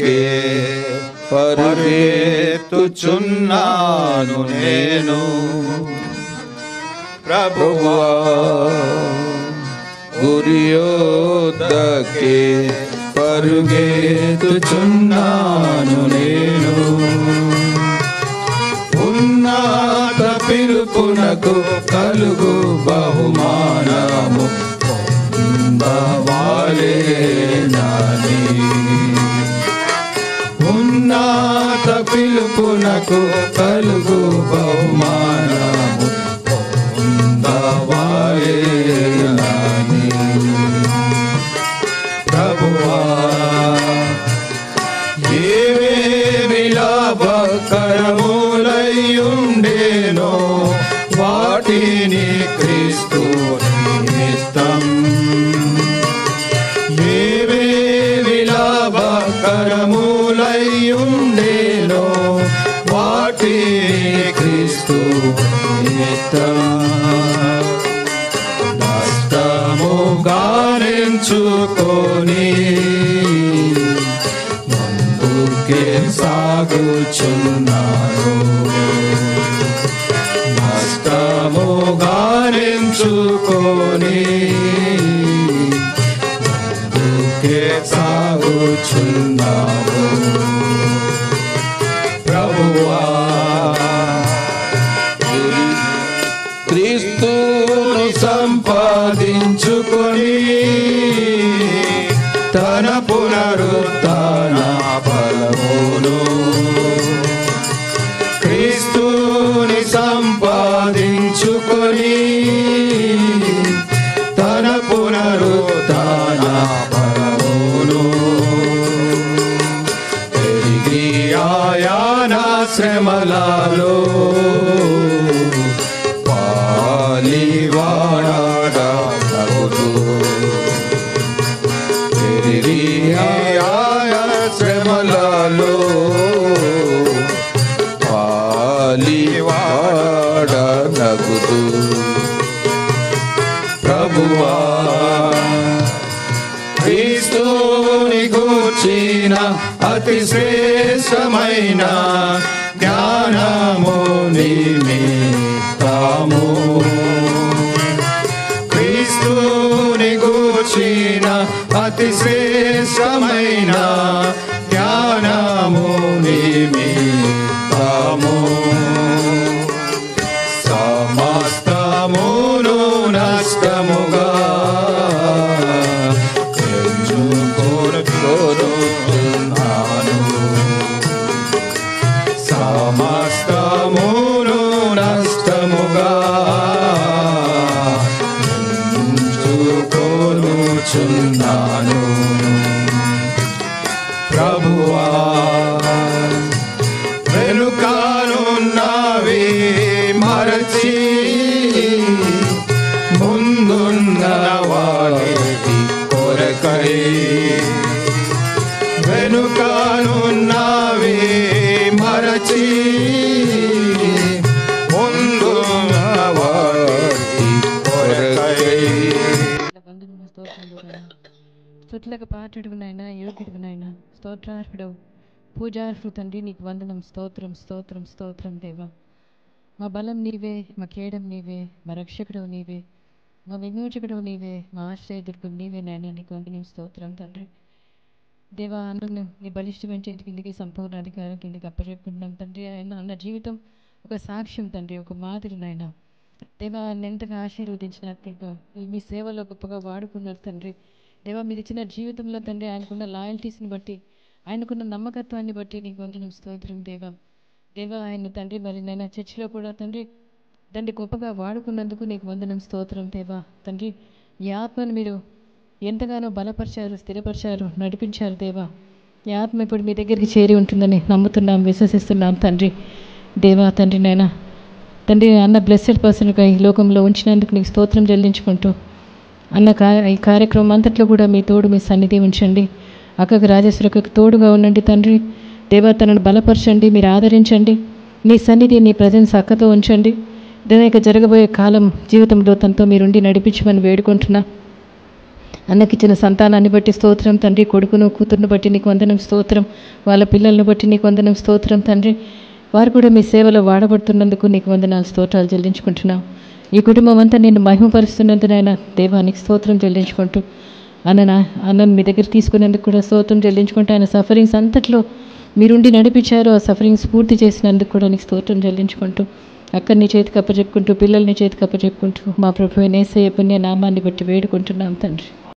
యుద్ధకే పరుగెత్తుచున్నాను నేను. ప్రభువా గురి యుద్ధకే పరుగెత్తుచున్నాను నేను. ఉన్నత పిలుపునకు కలుగు బహుమానము పొందవాలేనని. ఉన్నత పిలుపునకు కలుగు బహుమానము పొందవాలేనని. ప్రభువా ఏవేవి లాభకరములయ్యుండెనో వాటిని క్రీస్తు నిమిత్తం. ఏవేవి లాభకరములయ్యుండెనో వాటిని క్రీస్తు నిమిత్తం. నష్టముగా ఎంచుకొని ముందుకే సాగుచున్నాను. నష్టముగా ఎంచుకొని ముందుకే సాగుచున్నాను. ప్రభువా క్రీస్తును సంపాదించుకొని తన పునరుత్థాన బలమును. క్రీస్తుని సంపాదించుకొని తన పునరుత్థాన బలమును. తిరిగి ఆయన శ్రమలలో పాలివాడగదు. తిరిగి ఆయన శ్రమలలో పాలివాడగదు. ప్రభువా క్రీస్తుని గూర్చిన అతి శ్రేష్టమైన జ్ఞానము నిమిత్తము. క్రీస్తుని గూర్చిన అతి శ్రేష్టమైన జ్ఞానము నిమిత్తము. సమస్తమును నష్టముగా ఎంచుకొనుచున్నాను. సమస్తమును నష్టముగా ఎంచుకొనుచున్నాను. ప్రభువా వెనుకనున్నవి మరచి ముందున్న వాటి కొరకై. వెనుకనున్నవి మరచి ముందున్న వాటి కొరకై. స్తుతులకు పాత్రుడునైనా యోగ్యుడునైనా స్తోత్రార్హుడవు పూజార్హుడు తండ్రి, నీకు వందనం. స్తోత్రం స్తోత్రం స్తోత్రం దేవా. మా బలం నీవే, మా కేడం నీవే, మా రక్షకుడు నీవే, మా విమోచకుడు నీవే, మా ఆశ్రయదుర్గం నీవే నాయన. నీకు వందనం స్తోత్రం తండ్రి. దేవా అన్నను నీ బలిష్టమైన చేతి కిందికి సంపూర్ణ అధికారం కిందికి అప్పచెప్పుకుంటున్నాం తండ్రి. ఆయన అన్న జీవితం ఒక సాక్ష్యం తండ్రి, ఒక మాదిరి నాయన. దేవా ఆయన ఎంతగా ఆశీర్వదించినట్టు మీ సేవలో గొప్పగా వాడుకున్నారు తండ్రి. దేవా మీరు ఇచ్చిన జీవితంలో తండ్రి ఆయనకున్న లాయల్టీస్ని బట్టి, ఆయనకున్న నమ్మకత్వాన్ని బట్టి నీకు వందనం స్తోత్రం దేవా. దేవా ఆయన తండ్రి మరి నైనా చర్చిలో కూడా తండ్రి గొప్పగా వాడుకున్నందుకు నీకు వందనం స్తోత్రం దేవా. తండ్రి ఈ ఆత్మను మీరు ఎంతగానో బలపరిచారు, స్థిరపరిచారు, నడిపించారు దేవా. ఈ ఆత్మ ఇప్పుడు మీ దగ్గరికి చేరి ఉంటుందని నమ్ముతున్నాం, విశ్వసిస్తున్నాం తండ్రి. దేవా తండ్రి నాయన తండ్రి అన్న బ్లెస్సెడ్ పర్సన్గా ఈ లోకంలో ఉంచినందుకు నీకు స్తోత్రం చెల్లించుకుంటూ అన్న ఈ కార్యక్రమం అంతట్లో కూడా మీ తోడు, మీ సన్నిధి ఉంచండి. అక్కకు రాజేశ్వరకు తోడుగా ఉండండి తండ్రి. దేవా తనను బలపరచండి, మీరు ఆదరించండి. మీ సన్నిధి, నీ ప్రజెన్స్ అక్కతో ఉంచండి. దాని జరగబోయే కాలం జీవితంలో తనతో మీరుండి నడిపించమని వేడుకుంటున్నా. అన్నకిచ్చిన సంతానాన్ని బట్టి స్తోత్రం తండ్రి. కొడుకును కూతురును బట్టి నీకు వందనం స్తోత్రం. వాళ్ళ పిల్లలను బట్టి నీకు వందనం స్తోత్రం తండ్రి. వారు కూడా మీ సేవలో వాడబడుతున్నందుకు నీకు వందనాలు స్తోత్రాలు చెల్లించుకుంటున్నాం. ఈ కుటుంబం అంతా నేను మహిమపరుస్తున్నందునైనా దేవానికి స్తోత్రం చెల్లించుకుంటూ అన్నను మీ దగ్గర తీసుకునేందుకు కూడా స్తోత్రం చెల్లించుకుంటూ ఆయన సఫరింగ్స్ అంతట్లో మీరుండి నడిపించారు. ఆ సఫరింగ్స్ పూర్తి చేసినందుకు కూడా నీకు స్తోత్రం చెల్లించుకుంటూ అక్కడిని చేతికి అప్పచెప్పుకుంటూ పిల్లల్ని చేతికి అప్పచెప్పుకుంటూ మా ప్రభువైన యేసయ్య పుణ్య నామాన్ని బట్టి వేడుకుంటున్నాం తండ్రి.